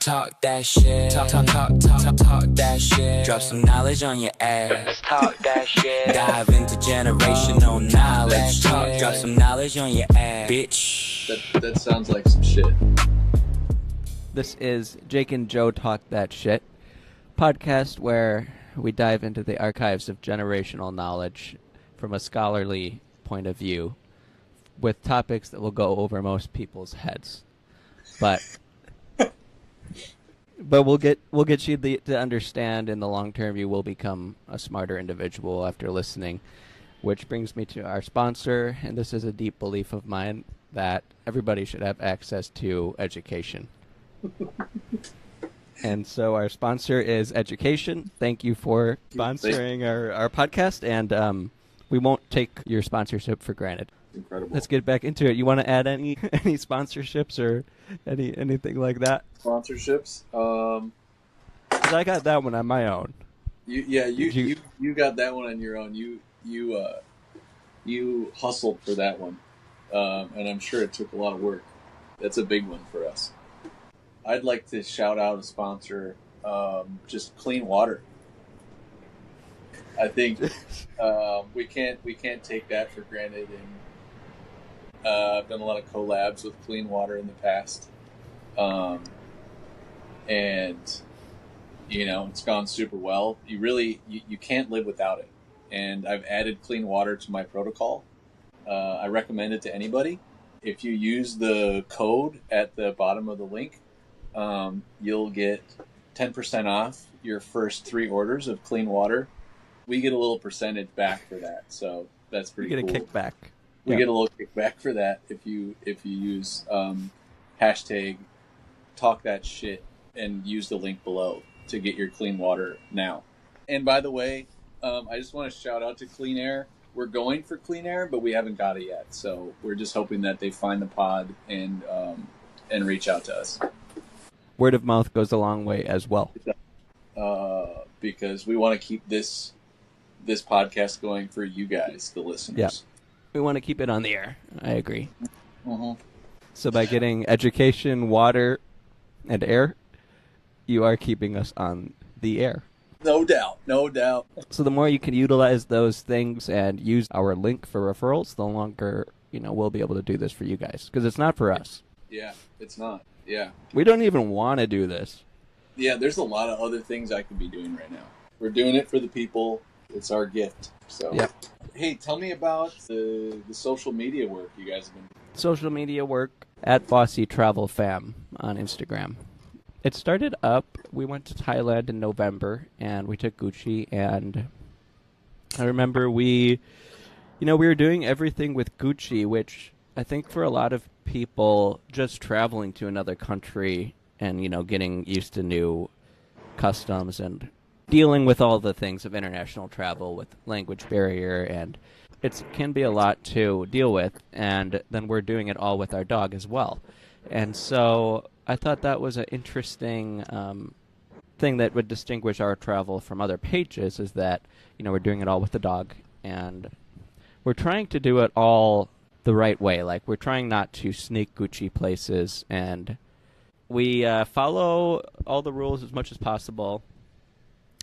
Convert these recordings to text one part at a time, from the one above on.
Talk that shit. Talk that shit. Drop some knowledge on your ass. Talk that shit. Dive into generational knowledge. Drop some knowledge on your ass, bitch. That sounds like some shit. This is Jake and Joe Talk That Shit, podcast where we dive into the archives of generational knowledge from a scholarly point of view, with topics that will go over most people's heads. But we'll get you to understand in the long term. You will become a smarter individual after listening, which brings me to our sponsor, and this is a deep belief of mine that everybody should have access to education. And so our sponsor is Education. Thank you for sponsoring our podcast, and we won't take your sponsorship for granted. Incredible. Let's get back into it. You want to add any sponsorships or anything like that? Sponsorships? 'Cause I got that one on my own. You got that one on your own. You hustled for that one, and I'm sure it took a lot of work. That's a big one for us. I'd like to shout out a sponsor, just clean water. I think we can't take that for granted, and I've done a lot of collabs with clean water in the past, and it's gone super well. You can't live without it, and I've added clean water to my protocol. I recommend it to anybody. If you use the code at the bottom of the link, you'll get 10% off your first 3 orders of clean water. We get a little percentage back for that, so that's pretty cool. You get a kickback. We get a little kickback for that if you use hashtag talk that shit and use the link below to get your clean water now. And by the way, I just want to shout out to Clean Air. We're going for Clean Air, but we haven't got it yet, so we're just hoping that they find the pod and reach out to us. Word of mouth goes a long way as well. Because we want to keep this podcast going for you guys, the listeners. Yeah. We want to keep it on the air. I agree. Mm-hmm. So by getting education, water, and air, you are keeping us on the air. No doubt. So the more you can utilize those things and use our link for referrals, the longer we'll be able to do this for you guys. Because it's not for us. Yeah, it's not. Yeah. We don't even want to do this. Yeah, there's a lot of other things I could be doing right now. We're doing it for the people. It's our gift. So, yeah. Hey, tell me about the social media work you guys have been doing. Social media work at Bossy Travel Fam on Instagram. It started up, we went to Thailand in November, and we took Gucci, and I remember we were doing everything with Gucci, which I think for a lot of people, just traveling to another country and, getting used to new customs and dealing with all the things of international travel with language barrier, and it can be a lot to deal with, and then we're doing it all with our dog as well. And so I thought that was an interesting thing that would distinguish our travel from other pages, is that, we're doing it all with the dog, and we're trying to do it all the right way. Like, we're trying not to sneak Gucci places, and we follow all the rules as much as possible.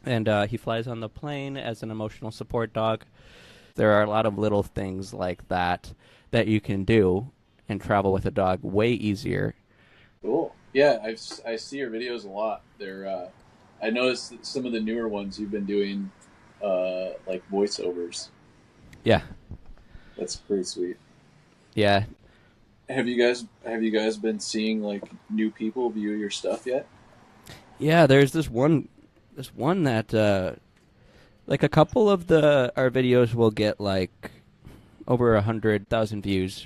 And he flies on the plane as an emotional support dog. There are a lot of little things like that you can do and travel with a dog way easier. Cool. Yeah, I see your videos a lot. They're I noticed that some of the newer ones you've been doing like voiceovers. Yeah. That's pretty sweet. Yeah. Have you guys been seeing like new people view your stuff yet? Yeah, there's this one that like a couple of our videos will get like over 100,000 views,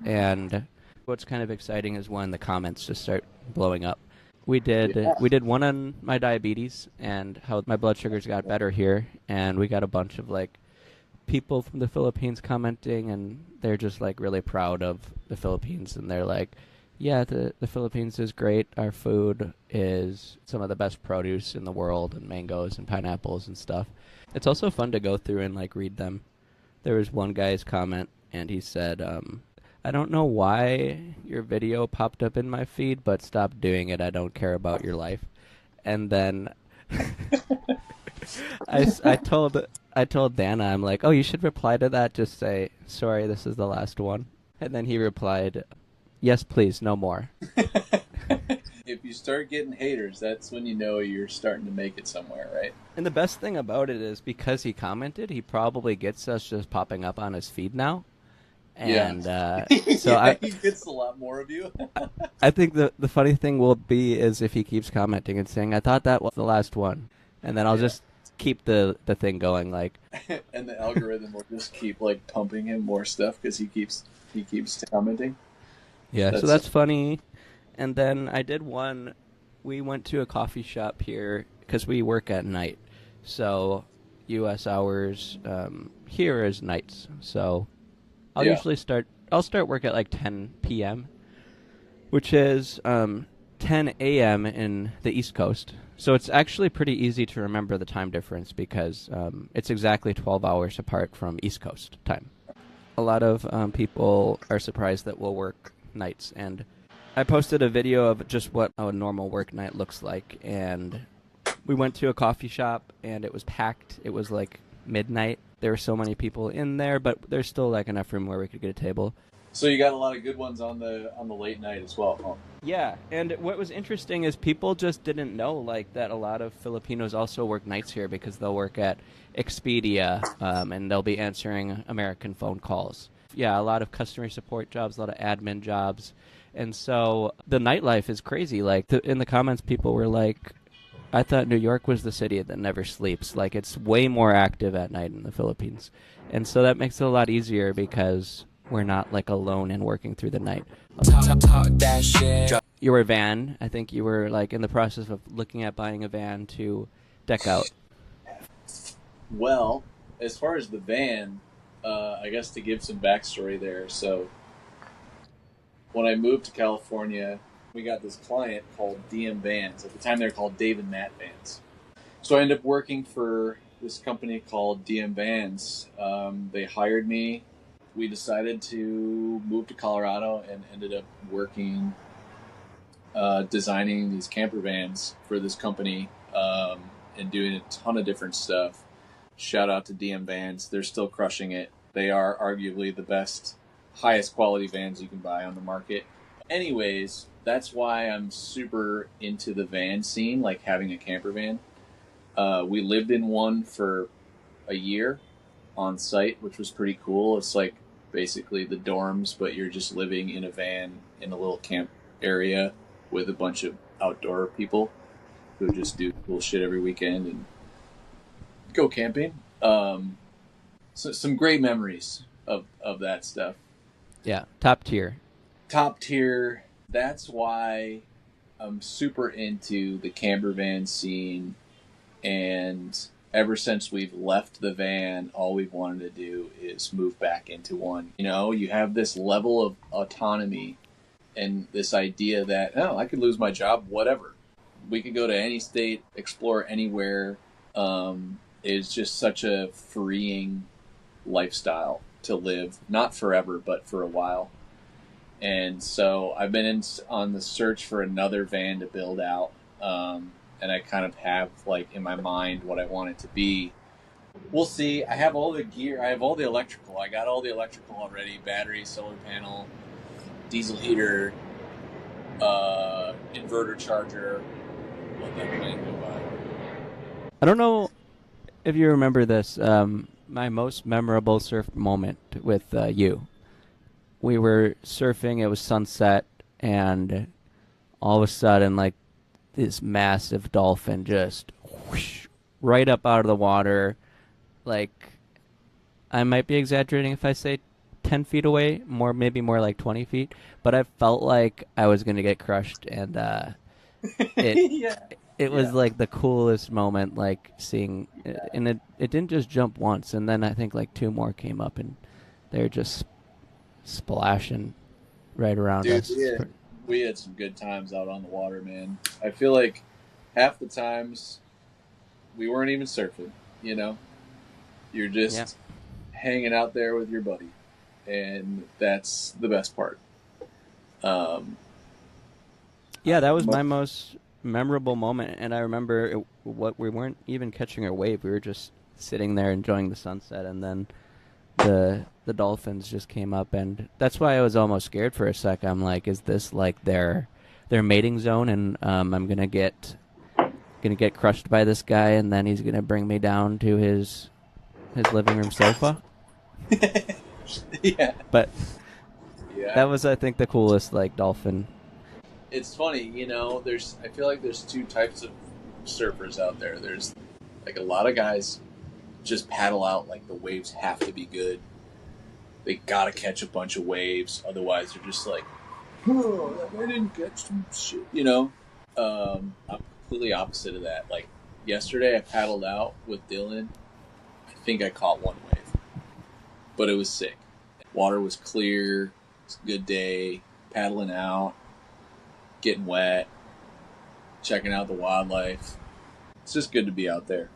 and what's kind of exciting is when the comments just start blowing up. We did one on my diabetes and how my blood sugars got better here, and we got a bunch of like people from the Philippines commenting, and they're just like really proud of the Philippines, and they're like, yeah, the Philippines is great. Our food is some of the best produce in the world, and mangoes and pineapples and stuff. It's also fun to go through and like read them. There was one guy's comment, and he said, I don't know why your video popped up in my feed, but stop doing it. I don't care about your life. And then I told Dana, I'm like, oh, you should reply to that. Just say, sorry, this is the last one. And then he replied, yes, please, no more. If you start getting haters, that's when you know you're starting to make it somewhere, right? And the best thing about it is because he commented, he probably gets us just popping up on his feed now. And so yeah, he gets a lot more of you. I think the funny thing will be is if he keeps commenting and saying, I thought that was the last one. And then I'll just keep the thing going, like. And the algorithm will just keep like pumping him more stuff because he keeps commenting. Yeah, so that's funny. And then I did one. We went to a coffee shop here because we work at night. So U.S. hours here is nights. So I'll start work at like 10 p.m., which is 10 a.m. in the East Coast. So it's actually pretty easy to remember the time difference because it's exactly 12 hours apart from East Coast time. A lot of people are surprised that we'll work nights, and I posted a video of just what a normal work night looks like, and we went to a coffee shop, and it was packed. It was like midnight. There were so many people in there, but there's still like enough room where we could get a table. So you got a lot of good ones on the late night as well, huh? Yeah, and what was interesting is people just didn't know like that a lot of Filipinos also work nights here because they'll work at Expedia and they'll be answering American phone calls. Yeah, a lot of customer support jobs, a lot of admin jobs. And so the nightlife is crazy. Like in the comments, people were like, I thought New York was the city that never sleeps. Like it's way more active at night in the Philippines. And so that makes it a lot easier because we're not like alone and working through the night. Talk that shit. Your van, I think you were like in the process of looking at buying a van to deck out. Well, as far as the van, I guess to give some backstory there. So when I moved to California, we got this client called DM Vans. At the time, they were called Dave and Matt Vans. So I ended up working for this company called DM Vans. They hired me. We decided to move to Colorado and ended up working, designing these camper vans for this company and doing a ton of different stuff. Shout out to DM Vans. They're still crushing it. They are arguably the best, highest quality vans you can buy on the market. Anyways, that's why I'm super into the van scene, like having a camper van. We lived in one for a year on site, which was pretty cool. It's like basically the dorms, but you're just living in a van in a little camp area with a bunch of outdoor people who just do cool shit every weekend and go camping. So some great memories of that stuff. Yeah, top tier. Top tier. That's why I'm super into the camper van scene. And ever since we've left the van, all we've wanted to do is move back into one. You know, you have this level of autonomy and this idea that, oh, I could lose my job, whatever. We could go to any state, explore anywhere. It's just such a freeing lifestyle to live, not forever, but for a while. And so I've been on the search for another van to build out. And I kind of have like in my mind what I want it to be. We'll see. I have all the gear. I have all the electrical. I got all the electrical already. Battery, solar panel, diesel heater, inverter charger. What that plan go by? I don't know if you remember this. My most memorable surf moment with you. We were surfing. It was sunset, and all of a sudden, like, this massive dolphin just whoosh, right up out of the water. Like, I might be exaggerating if I say 10 feet away, maybe more like 20 feet, but I felt like I was going to get crushed, and it was like the coolest moment, like seeing, and it didn't just jump once, and then I think like two more came up, and they're just splashing right around us. We had some good times out on the water, man. I feel like half the times we weren't even surfing, you know? You're just hanging out there with your buddy. and that's the best part. Um, Yeah, that was my most memorable moment, and I remember what we weren't even catching a wave. We were just sitting there enjoying the sunset, and then the dolphins just came up, and that's why I was almost scared for a sec. I'm like, is this like their mating zone, and I'm gonna get crushed by this guy, and then he's gonna bring me down to his living room sofa? yeah, But yeah. that was, I think, the coolest like dolphin. It's funny, I feel like there's two types of surfers out there. There's like a lot of guys just paddle out like the waves have to be good. They gotta catch a bunch of waves, otherwise they're just like, oh, I didn't catch some shit. I'm completely opposite of that. Like yesterday, I paddled out with Dylan. I think I caught one wave, but it was sick. Water was clear. It's a good day. Paddling out, getting wet, checking out the wildlife. It's just good to be out there.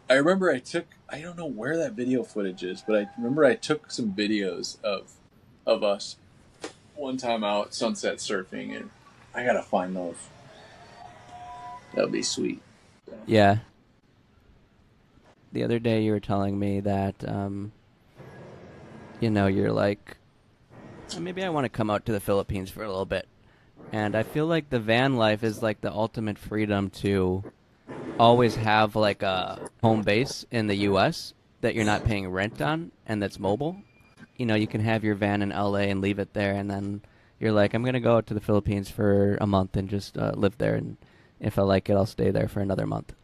I remember I don't know where that video footage is, but I remember I took some videos of us one time out sunset surfing, and I gotta find those. That would be sweet. Yeah. The other day you were telling me that, you're like, maybe I want to come out to the Philippines for a little bit. And I feel like the van life is like the ultimate freedom to always have like a home base in the U.S. that you're not paying rent on and that's mobile. You can have your van in L.A. and leave it there, and then you're like, I'm going to go out to the Philippines for a month and just live there, and if I like it, I'll stay there for another month.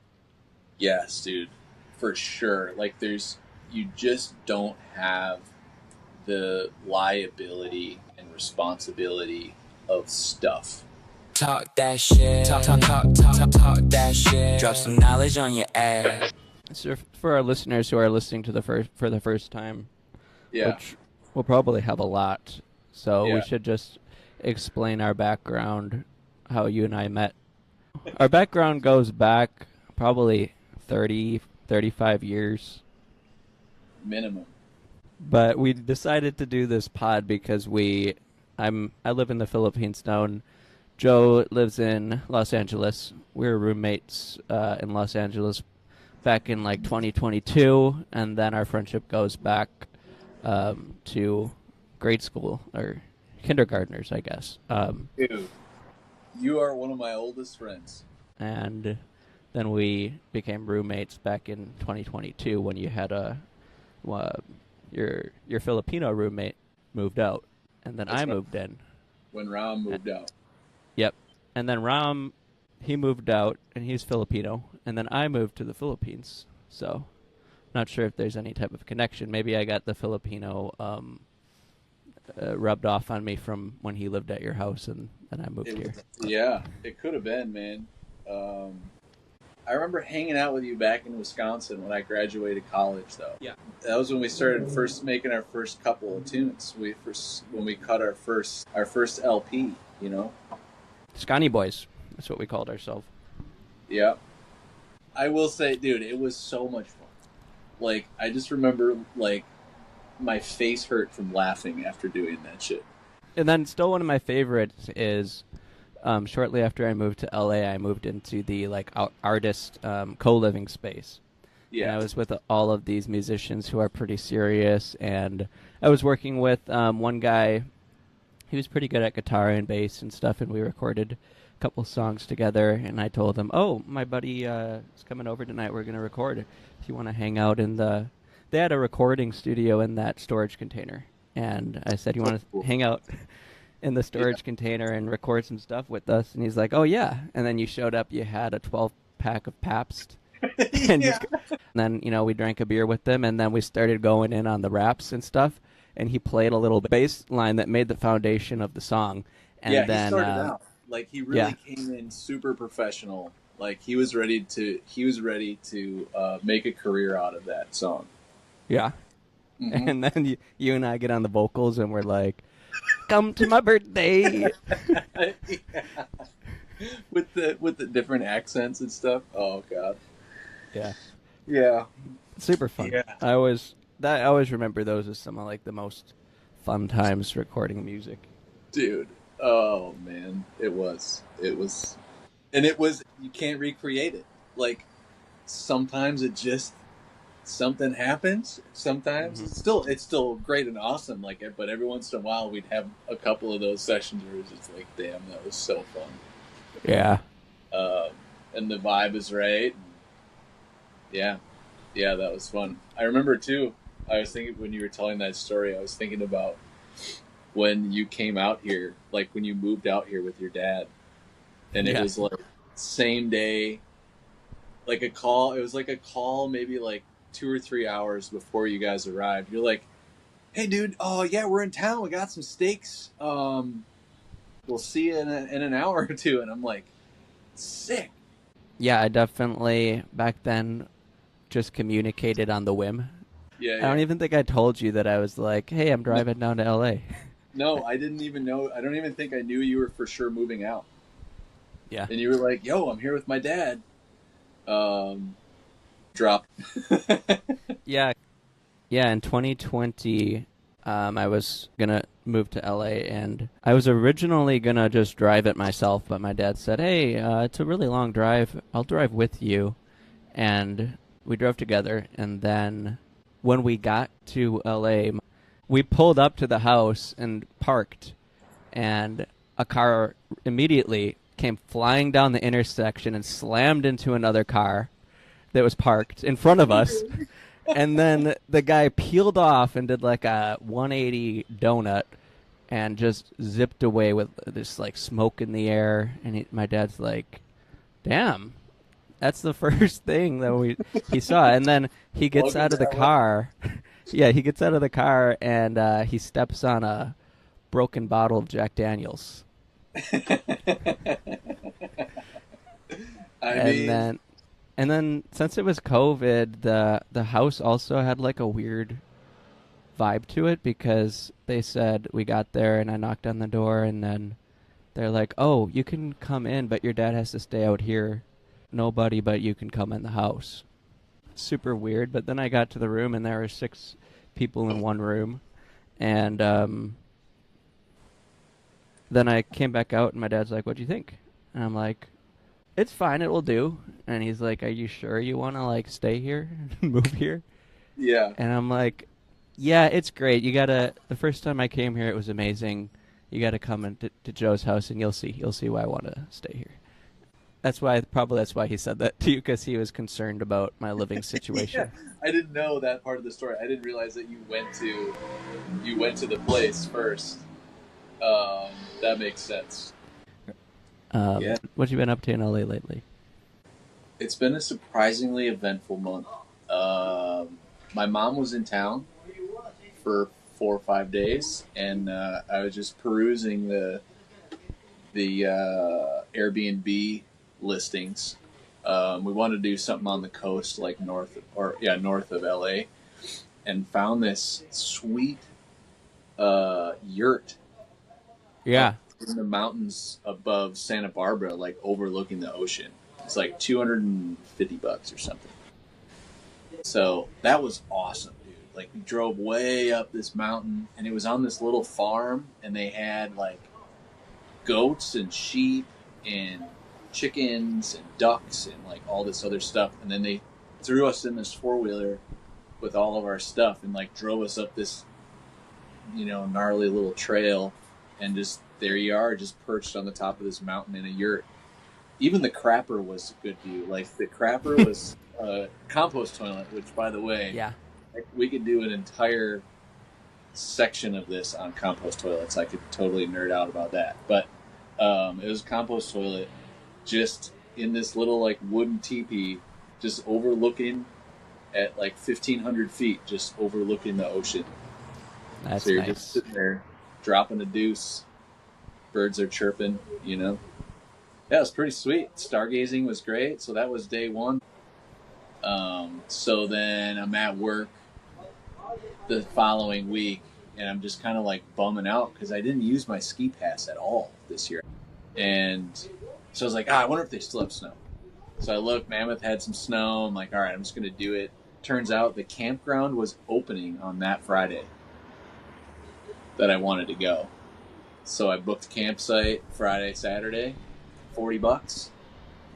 Yes, dude, for sure. Like you just don't have the liability and responsibility of stuff. Talk that shit. Talk that shit. Drop some knowledge on your ass. So for our listeners who are listening to for the first time, Yeah. which we'll probably have a lot, so Yeah. we should just explain our background, how you and I met. Our background goes back probably 30, 35 years. Minimum. But we decided to do this pod because I live in the Philippines now, and Joe lives in Los Angeles. We were roommates in Los Angeles back in like 2022, and then our friendship goes back to grade school, or kindergartners, I guess. Dude, you are one of my oldest friends. And then we became roommates back in 2022 when you had your Filipino roommate moved out, and then That's I right. moved in. When Ram moved out. Yep. And then Ram, he moved out, and he's Filipino, and then I moved to the Philippines. So, not sure if there's any type of connection. Maybe I got the Filipino rubbed off on me from when he lived at your house, and then I moved here. Yeah, it could have been, man. I remember hanging out with you back in Wisconsin when I graduated college, though. Yeah. That was when we started making our first couple of tunes. When we cut our first LP, Scotty Boys. That's what we called ourselves. Yeah. I will say, dude, it was so much fun. Like, I just remember, like, my face hurt from laughing after doing that shit. And then still one of my favorites is shortly after I moved to LA, I moved into the like artist co-living space. Yeah. And I was with all of these musicians who are pretty serious, and I was working with one guy. He was pretty good at guitar and bass and stuff, and we recorded a couple songs together, and I told him, oh, my buddy is coming over tonight. We're going to record. If you want to hang out in the... They had a recording studio in that storage container, and I said, you want to hang out in the storage container and record some stuff with us? And he's like, oh, yeah. And then you showed up, you had a 12-pack of Pabst. And then, we drank a beer with them, and then we started going in on the raps and stuff, and he played a little bass line that made the foundation of the song. And yeah, then, he started out. Like, he really came in super professional. Like, he was ready to make a career out of that song. Yeah. Mm-hmm. And then you and I get on the vocals, and we're like, come to my birthday. Yeah. With the different accents and stuff. Oh, God. Yeah. Yeah. Super fun. Yeah. I always remember those as some of like the most fun times recording music. Dude, oh man, it was, and it was, you can't recreate it. Like, sometimes it just, something happens. Sometimes it's still great and awesome. Like, but every once in a while we'd have a couple of those sessions where it's just like, damn, that was so fun. Yeah. And the vibe is right. Yeah, that was fun. I remember too, I was thinking when you were telling that story, I was thinking about when you came out here, like when you moved out here with your dad, and it was like same day, like a call. It was like a call, maybe like 2 or 3 hours before you guys arrived. You're like, "Hey, dude, oh yeah, we're in town. We got some steaks. We'll see you in an hour or two." And I'm like, sick. Yeah, I definitely back then just communicated on the whim. Yeah, I don't even think I told you that I was like, "Hey, I'm driving down to LA." No, I didn't even know. I don't even think I knew you were for sure moving out. Yeah. And you were like, "Yo, I'm here with my dad." Drop. Yeah. Yeah, in 2020, I was going to move to LA, and I was originally going to just drive it myself, but my dad said, "Hey, it's a really long drive. I'll drive with you." And we drove together, and then when we got to LA, we pulled up to the house and parked, and a car immediately came flying down the intersection and slammed into another car that was parked in front of us. And then the guy peeled off and did like a 180 donut and just zipped away with this like smoke in the air. And my dad's like, "Damn, that's the first thing that he saw." And then he gets out of the car. Yeah, he gets out of the car and he steps on a broken bottle of Jack Daniels. And then since it was COVID, the house also had like a weird vibe to it, because they said we got there and I knocked on the door and then they're like, "Oh, you can come in, but your dad has to stay out here. Nobody but you can come in the house." Super weird. But then I got to the room and there were 6 people in one room, and then I came back out and my dad's like, "What do you think?" And I'm like, "It's fine, it will do." And he's like, "Are you sure you want to like stay here and move here?" Yeah. And I'm like, "Yeah, it's great. You gotta." The first time I came here, it was amazing. You gotta come to Joe's house, and you'll see why I want to stay here. That's why he said that to you, because he was concerned about my living situation. Yeah. I didn't know that part of the story. I didn't realize that you went to the place first. That makes sense. Yeah. What you been up to in LA lately? It's been a surprisingly eventful month. My mom was in town for 4 or 5 days, and I was just perusing the Airbnb listings. We wanted to do something on the coast, like north of LA, and found this sweet yurt. Yeah. In the mountains above Santa Barbara, like overlooking the ocean. It's like $250 or something. So that was awesome, dude. Like, we drove way up this mountain, and it was on this little farm, and they had like goats and sheep and chickens and ducks and like all this other stuff. And then they threw us in this 4-wheeler with all of our stuff and like drove us up this, gnarly little trail, and just there you are, just perched on the top of this mountain in a yurt. Even the crapper was a good view. Like, the crapper was a compost toilet, which, by the way, yeah, we could do an entire section of this on compost toilets. I could totally nerd out about that. But it was a compost toilet just in this little like wooden teepee, just overlooking at like 1,500 feet, just overlooking the ocean. That's so you're nice. just sitting there dropping a deuce. Birds are chirping, Yeah, it was pretty sweet. Stargazing was great. So that was day 1. So then I'm at work the following week, and I'm just kind of like bumming out because I didn't use my ski pass at all this year. And so I was like, I wonder if they still have snow. So I looked, Mammoth had some snow. I'm like, all right, I'm just going to do it. Turns out the campground was opening on that Friday. that I wanted to go. So I booked campsite Friday, Saturday, $40.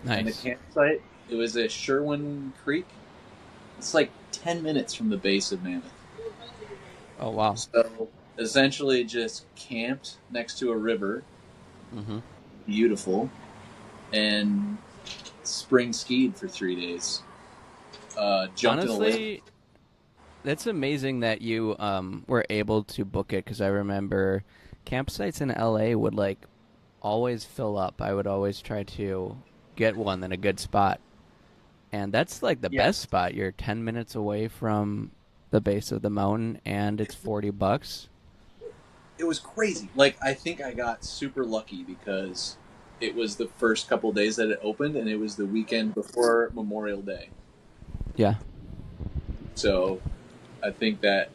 And the Nice. campsite, it was at Sherwin Creek. It's like 10 minutes from the base of Mammoth. Oh wow. So essentially just camped next to a river, Mm-hmm. beautiful, and spring skied for 3 days. Jumped in a lake. Honestly, that's amazing that you were able to book it because I remember campsites in LA would like always fill up. I would always try to get one in a good spot. And that's like the Yeah. best spot. You're 10 minutes away from the base of the mountain and it's $40. It was crazy. Like, I think I got super lucky because it was the first couple days that it opened, and it was the weekend before Memorial Day. Yeah. So I think that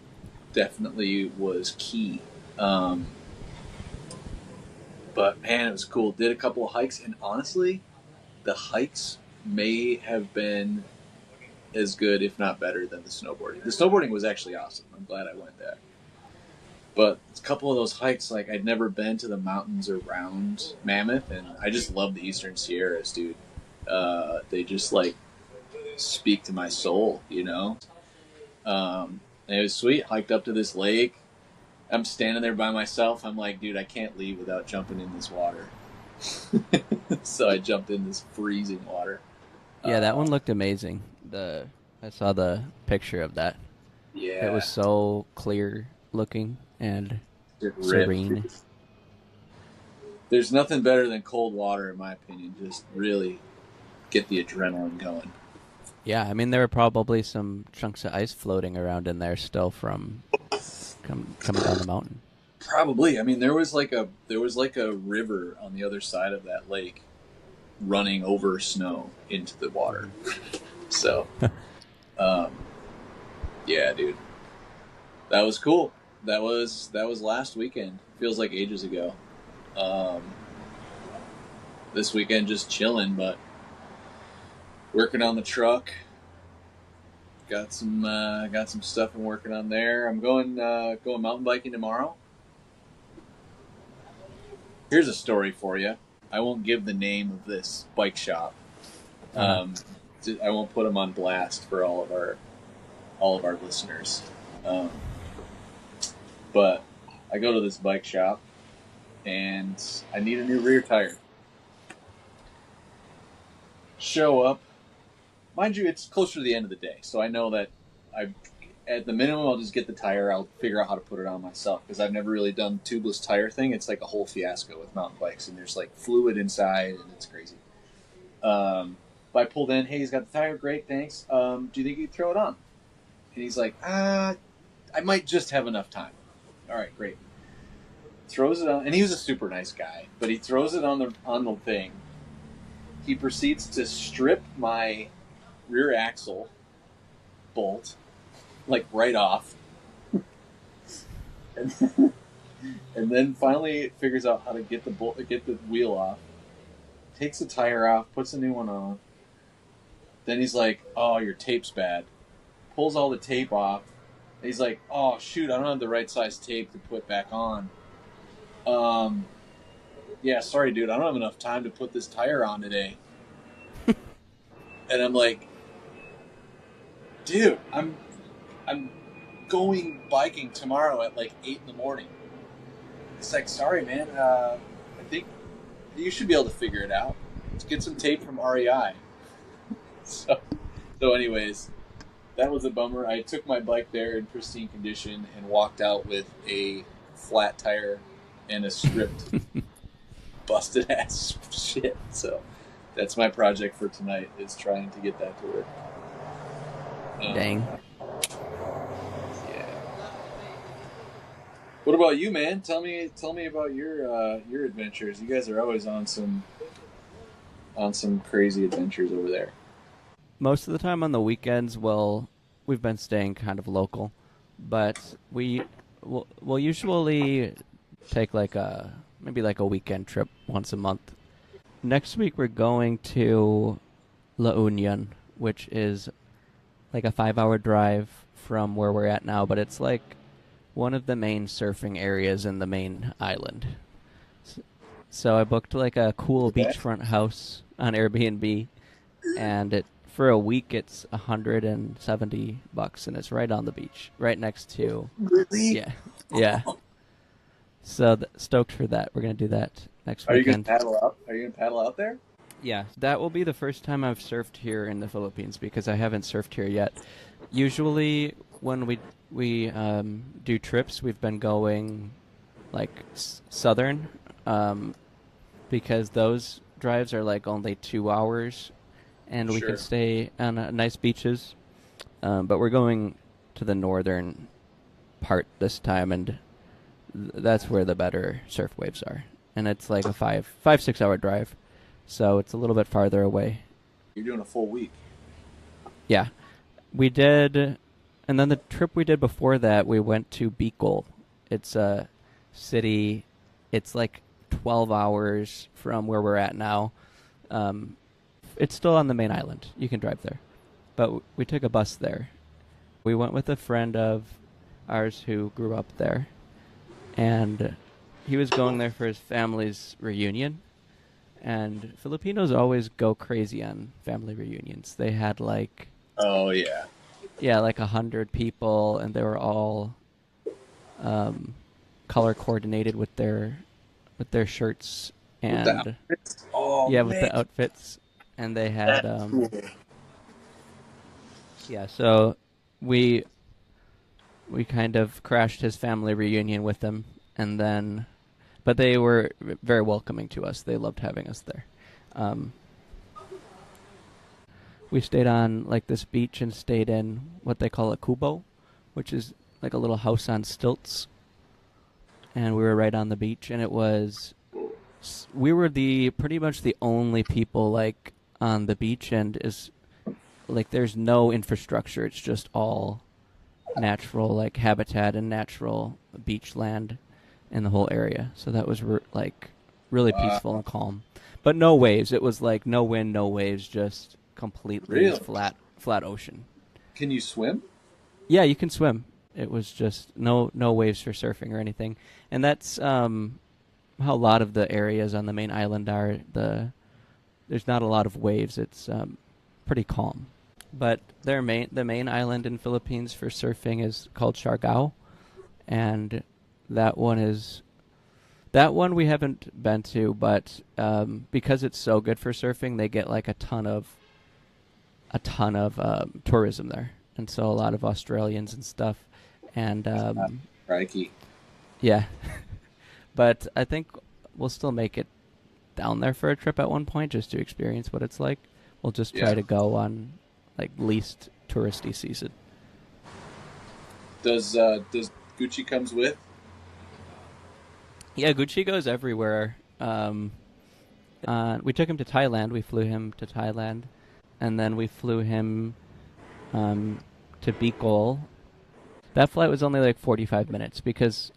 definitely was key. But man, it was cool. Did a couple of hikes, and honestly, the hikes may have been as good, if not better, than the snowboarding. The snowboarding was actually awesome. I'm glad I went there. But a couple of those hikes, like, I'd never been to the mountains around Mammoth, and I just love the Eastern Sierras, dude. They just, like, speak to my soul, you know? And it was sweet. Hiked up to this lake. I'm standing there by myself. I'm like, dude, I can't leave without jumping in this water. So I jumped in this freezing water. Yeah, that one looked amazing. I saw the picture of that. Yeah. It was so clear looking and It ripped. serene. There's nothing better than cold water, in my opinion. Just really get the adrenaline going. Yeah, I mean there were probably some chunks of ice floating around in there still from coming down the mountain. Probably. I mean, there was like a river on the other side of that lake, running over snow into the water. So, yeah, dude, that was cool. That was last weekend. Feels like ages ago. This weekend just chilling, but working on the truck. Got some stuff I'm working on there. I'm going mountain biking tomorrow. Here's a story for you. I won't give the name of this bike shop. I won't put them on blast for all of our listeners. But I go to this bike shop and I need a new rear tire. Show up. Mind you, it's closer to the end of the day, so I know that at the minimum, I'll just get the tire. I'll figure out how to put it on myself because I've never really done the tubeless tire thing. It's like a whole fiasco with mountain bikes, and there's like fluid inside, and it's crazy. But I pulled in. Hey, he's got the tire. Great, thanks. Do you think you could throw it on? And he's like, I might just have enough time. All right, great. Throws it on, and he was a super nice guy, but he throws it on the thing. He proceeds to strip my rear axle bolt, like right off, and then finally figures out how to get the wheel off. Takes the tire off, puts a new one on. Then he's like, "Oh, your tape's bad." Pulls all the tape off. And he's like, "Oh shoot, I don't have the right size tape to put back on." Yeah, sorry, dude, I don't have enough time to put this tire on today. And I'm like, dude, I'm going biking tomorrow at like 8 in the morning. It's like, sorry, man. I think you should be able to figure it out. Let's get some tape from REI. So anyways, that was a bummer. I took my bike there in pristine condition and walked out with a flat tire and a stripped, busted ass shit. So that's my project for tonight, is trying to get that to work. Dang. Yeah. What about you, man? Tell me about your adventures. You guys are always on some crazy adventures over there. Most of the time on the weekends, we've been staying kind of local, but we'll usually take maybe a weekend trip once a month. Next week we're going to La Union, which is like a 5-hour drive from where we're at now, but it's like one of the main surfing areas in the main island. So I booked like a cool beachfront house on Airbnb, and for a week it's $170, and it's right on the beach, right next to. Really? Yeah, yeah. So stoked for that. We're gonna do that next Are you weekend. gonna paddle out? Are you gonna paddle out there? Yeah, that will be the first time I've surfed here in the Philippines because I haven't surfed here yet. Usually, when we do trips, we've been going like southern, because those drives are like only 2 hours, and we Sure. can stay on nice beaches. But we're going to the northern part this time, and that's where the better surf waves are. And it's like a 6 hour drive. So it's a little bit farther away. You're doing a full week. Yeah. We did, and then the trip we did before that, we went to Bicol. It's a city, it's like 12 hours from where we're at now. It's still on the main island. You can drive there. But we took a bus there. We went with a friend of ours who grew up there. And he was going there for his family's reunion. And Filipinos always go crazy on family reunions. They had like, Oh yeah. like 100 people, and they were all color coordinated with their shirts and With the outfits? Oh, with man. the outfits. And they had That's cool. so we kind of crashed his family reunion with them, and then. But they were very welcoming to us. They loved having us there. We stayed on like this beach and stayed in what they call a kubo, which is like a little house on stilts. And we were right on the beach, and we were pretty much the only people like on the beach, and is like there's no infrastructure. It's just all natural like habitat and natural beach land in the whole area. So that was really peaceful and calm. But no waves. It was like no wind, no waves, just completely Really? flat ocean. Can you swim? Yeah, you can swim. It was just no waves for surfing or anything. And that's how a lot of the areas on the main island are. There's not a lot of waves. It's pretty calm. But the main island in Philippines for surfing is called Siargao, and that one we haven't been to, but because it's so good for surfing, they get like a ton of tourism there, and so a lot of Australians and stuff, and Crikey. yeah. But I think we'll still make it down there for a trip at one point just to experience what it's like. We'll just try Yeah. to go on like least touristy season. Does Gucci comes with? Yeah, Gucci goes everywhere. We took him to Thailand. We flew him to Thailand, and then we flew him to Bicol. That flight was only like 45 minutes because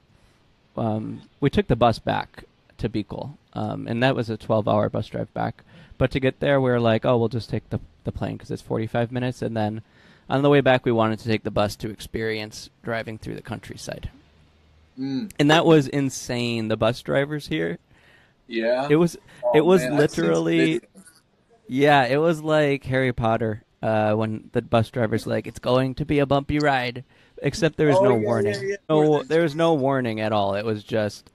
we took the bus back to Bicol, and that was a 12-hour bus drive back. But to get there, we were like, oh, we'll just take the plane because it's 45 minutes, and then on the way back, we wanted to take the bus to experience driving through the countryside. Mm. And that was insane. The bus drivers here. Yeah. It was Oh, it was man, I've seen literally videos. yeah, it was like Harry Potter when the bus driver's like, it's going to be a bumpy ride, except there was Oh, no yeah, warning. yeah, yeah. No, there was no warning at all. It was just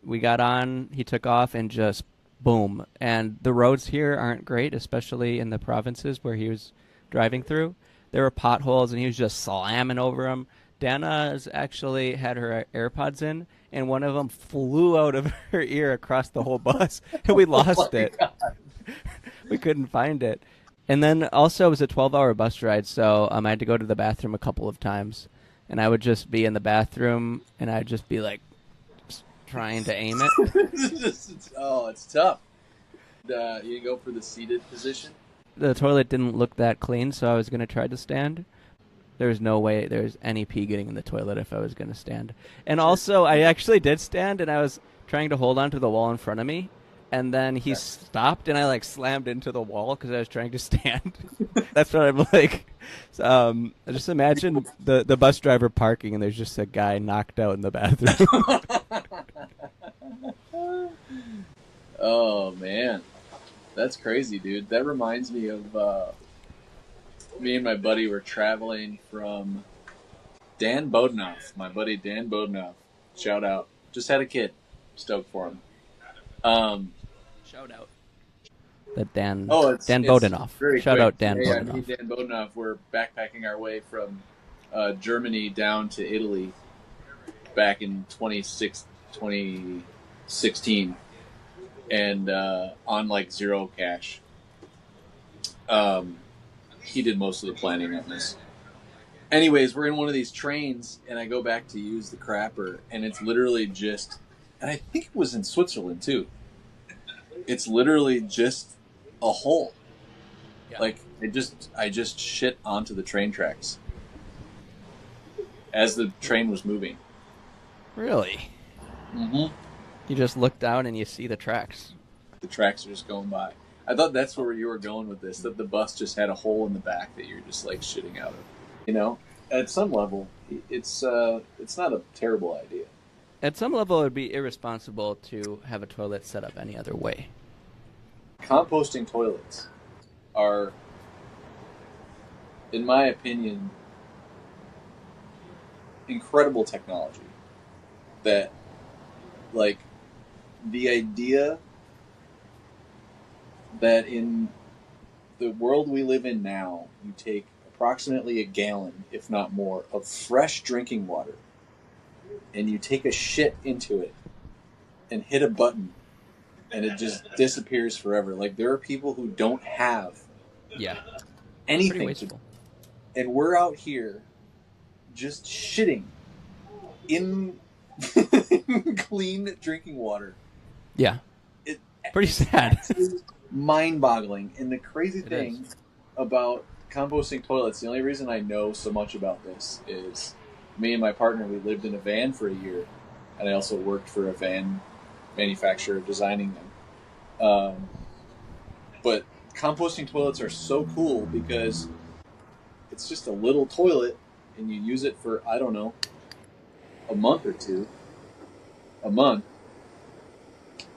we got on, he took off, and just boom. And the roads here aren't great, especially in the provinces where he was driving through. There were potholes, and he was just slamming over them. Dana's actually had her AirPods in, and one of them flew out of her ear across the whole bus, and we lost it. We couldn't find it. And then also it was a 12-hour bus ride, so I had to go to the bathroom a couple of times, and I would just be in the bathroom, and I'd just be like trying to aim it. Oh, it's tough. You go for the seated position. The toilet didn't look that clean, so I was going to try to stand. There was no way there's any pee getting in the toilet if I was going to stand. And also, I actually did stand, and I was trying to hold on to the wall in front of me, and then he stopped, and I like slammed into the wall because I was trying to stand. That's what I'm like. I just imagine the bus driver parking, and there's just a guy knocked out in the bathroom. Oh man, that's crazy, dude. That reminds me of me and my buddy were traveling from Dan Bodenoff. My buddy Dan Bodenoff. Shout out. Just had a kid. Stoked for him. Shout out. Dan It's Bodenoff. very Shout quick. out Dan Yeah, Bodenoff. me and Dan Bodenoff were backpacking our way from Germany down to Italy back in 2016, and on like zero cash. He did most of the planning on this. Anyways, we're in one of these trains, and I go back to use the crapper, and it's literally just, and I think it was in Switzerland too. It's literally just a hole. Yeah. Like I just shit onto the train tracks as the train was moving. Really? Mm-hmm. You just look down and you see the tracks. The tracks are just going by. I thought that's where you were going with this, that the bus just had a hole in the back that you're just like shitting out of. You know, at some level, it's not a terrible idea. At some level, it would be irresponsible to have a toilet set up any other way. Composting toilets are, in my opinion, incredible technology. That, like, the idea that in the world we live in now, you take approximately a gallon, if not more, of fresh drinking water, and you take a shit into it and hit a button, and it just disappears forever. Like, there are people who don't have anything Pretty wasteful. and we're out here just shitting in clean drinking water. Yeah. It, Pretty sad. It's mind-boggling. And the crazy It thing is. about composting toilets, the only reason I know so much about this is me and my partner, we lived in a van for a year, and I also worked for a van manufacturer designing them. But composting toilets are so cool because it's just a little toilet, and you use it for, I don't know, a month,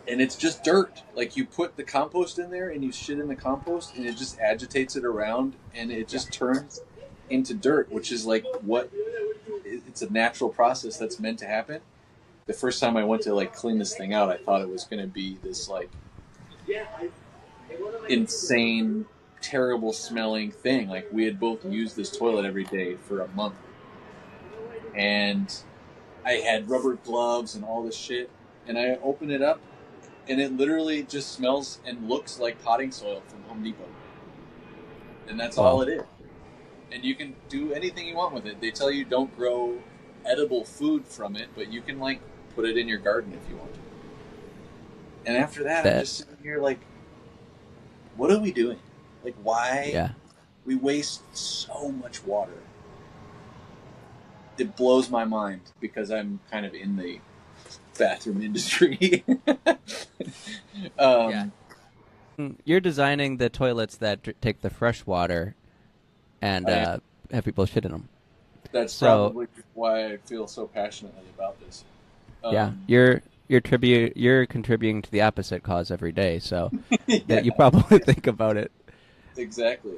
and it's just dirt. Like, you put the compost in there and you shit in the compost, and it just agitates it around, and it just turns into dirt, which is like it's a natural process that's meant to happen. The first time I went to like clean this thing out, I thought it was going to be this like insane, terrible smelling thing. Like, we had both used this toilet every day for a month, and I had rubber gloves and all this shit, and I open it up, and it literally just smells and looks like potting soil from Home Depot. And that's all it is. And you can do anything you want with it. They tell you don't grow edible food from it, but you can, like, put it in your garden if you want to. And after that, I'm just sitting here like, what are we doing? Like, why? Yeah. We waste so much water. It blows my mind because I'm kind of in the bathroom industry. You're designing the toilets that take the fresh water and have people shit in them. That's probably why I feel so passionately about this. You're contributing to the opposite cause every day, so that you probably think about it. Exactly.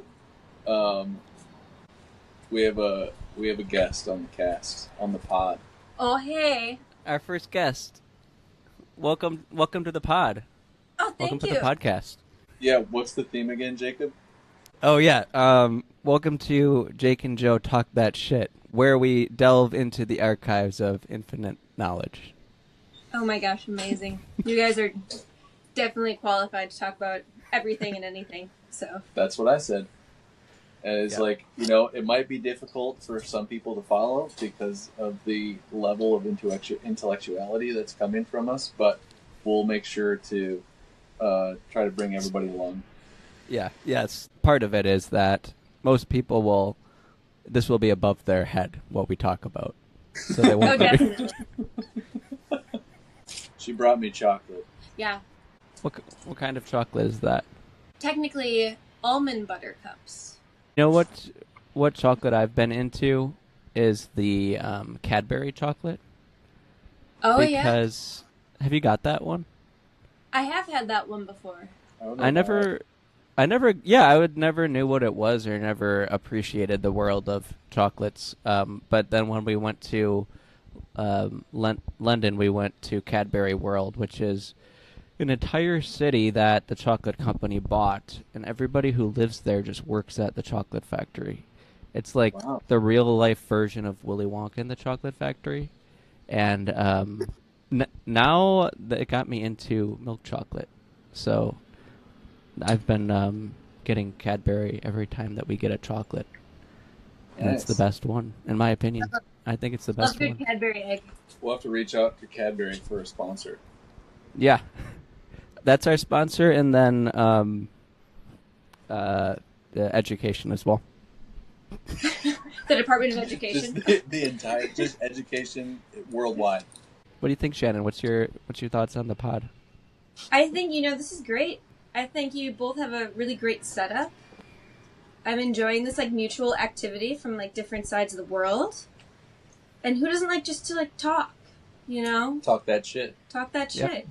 We have a guest on the cast, on the pod. Oh, hey. Our first guest. Welcome to the pod. Oh, thank Welcome you. to the podcast. Yeah, what's the theme again, Jacob? Oh, yeah. Welcome to Jake and Joe Talk That Shit, where we delve into the archives of infinite knowledge. Oh my gosh, amazing. You guys are definitely qualified to talk about everything and anything, so. That's what I said. And it's like, you know, it might be difficult for some people to follow because of the level of intellectuality that's coming from us, but we'll make sure to try to bring everybody along. Yeah, yes. Part of it is that most people this will be above their head, what we talk about. So they won't. Oh, definitely. She brought me chocolate. Yeah. What kind of chocolate is that? Technically, almond butter cups. You know what chocolate I've been into is the Cadbury chocolate. Oh, yeah. Because have you got that one? I have had that one before. I I would never knew what it was or never appreciated the world of chocolates. But then when we went to London, we went to Cadbury World, which is an entire city that the chocolate company bought, and everybody who lives there just works at the chocolate factory. It's like the real life version of Willy Wonka in the Chocolate Factory, and now it got me into milk chocolate. So I've been getting Cadbury every time that we get a chocolate, and it's the best one, in my opinion. I think it's the best one. Love good Cadbury egg. We'll have to reach out to Cadbury for a sponsor. Yeah, that's our sponsor, and then the education as well. The Department of Education. Just the entire education worldwide. What do you think, Shannon? What's your thoughts on the pod? I think, this is great. I think you both have a really great setup. I'm enjoying this mutual activity from different sides of the world. And who doesn't like just to talk, Talk that shit. Talk that Yep. shit.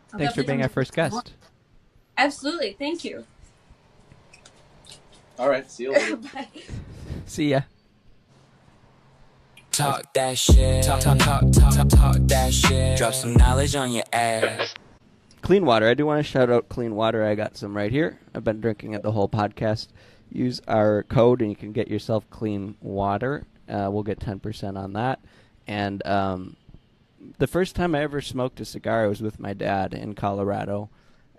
Thanks for being our first guest. Absolutely. Thank you. All right. See you later. Bye. See ya. Talk that shit. Talk that shit. Drop some knowledge on your ass. Clean water. I do want to shout out clean water. I got some right here. I've been drinking it the whole podcast. Use our code and you can get yourself clean water. We'll get 10% on that. And the first time I ever smoked a cigar was with my dad in Colorado.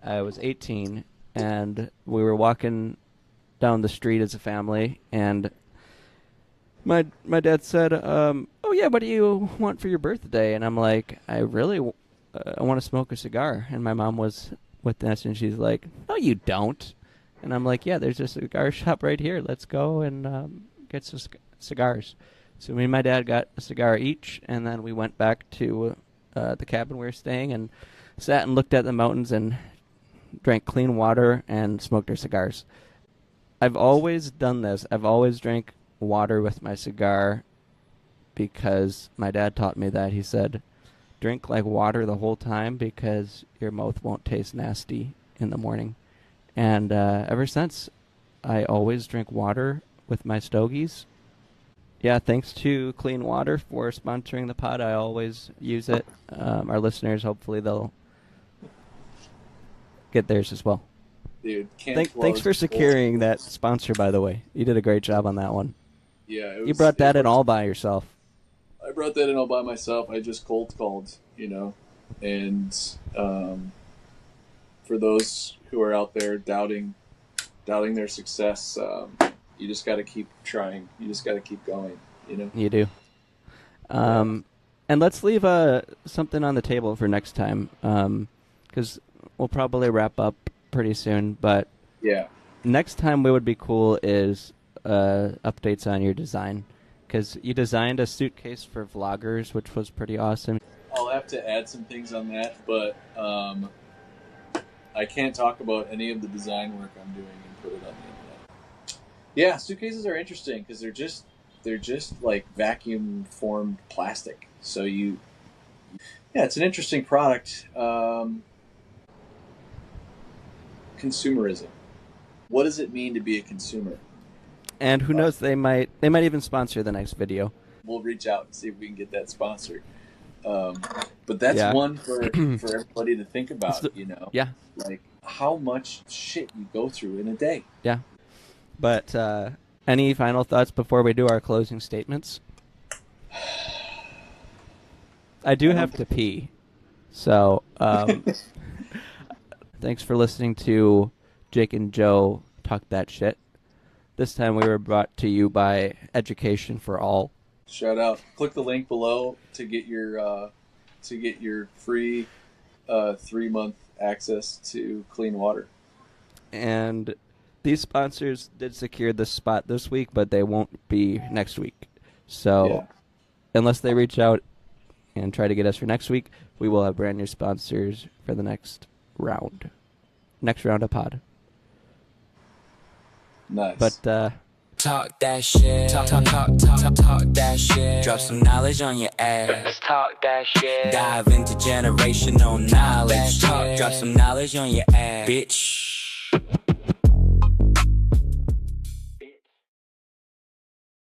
I was 18, and we were walking down the street as a family, and my dad said, "Oh yeah, what do you want for your birthday?" And I'm like, "I really I want to smoke a cigar." And my mom was with us, and she's like, "No, you don't." And I'm like, "Yeah, there's a cigar shop right here. Let's go and get some cigars." So me and my dad got a cigar each, and then we went back to the cabin we were staying and sat and looked at the mountains and drank clean water and smoked our cigars. I've always done this. I've always drank water with my cigar because my dad taught me that. He said, drink like water the whole time because your mouth won't taste nasty in the morning. And ever since, I always drink water with my stogies. Yeah, thanks to Clean Water for sponsoring the pod. I always use it. Our listeners, hopefully they'll get theirs as well. Dude, thanks for securing that sponsor, by the way. You did a great job on that one. Yeah, you brought that in all by yourself. I brought that in all by myself. I just cold called, and for those who are out there doubting their success, you just got to keep trying. You just got to keep going. You do. And let's leave something on the table for next time, because we'll probably wrap up pretty soon. But yeah, next time what would be cool is updates on your design, because you designed a suitcase for vloggers, which was pretty awesome. I'll have to add some things on that, but I can't talk about any of the design work I'm doing and put it on the internet. Yeah, suitcases are interesting because they're just like vacuum formed plastic. So it's an interesting product. Consumerism. What does it mean to be a consumer? And who knows, they might even sponsor the next video. We'll reach out and see if we can get that sponsored. But that's one for everybody to think about, Yeah. Like how much shit you go through in a day. Yeah. But any final thoughts before we do our closing statements? I do have to pee. So thanks for listening to Jake and Joe Talk That Shit. This time we were brought to you by Education for All. Shout out. Click the link below to get your free 3-month access to clean water. And these sponsors did secure this spot this week, but they won't be next week. So unless they reach out and try to get us for next week, we will have brand new sponsors for the next round. Next round of pod. Nice. But Talk that shit. Talk that shit. Drop some knowledge on your ass. Talk that shit. Dive into generational knowledge. Drop some knowledge on your ass, bitch.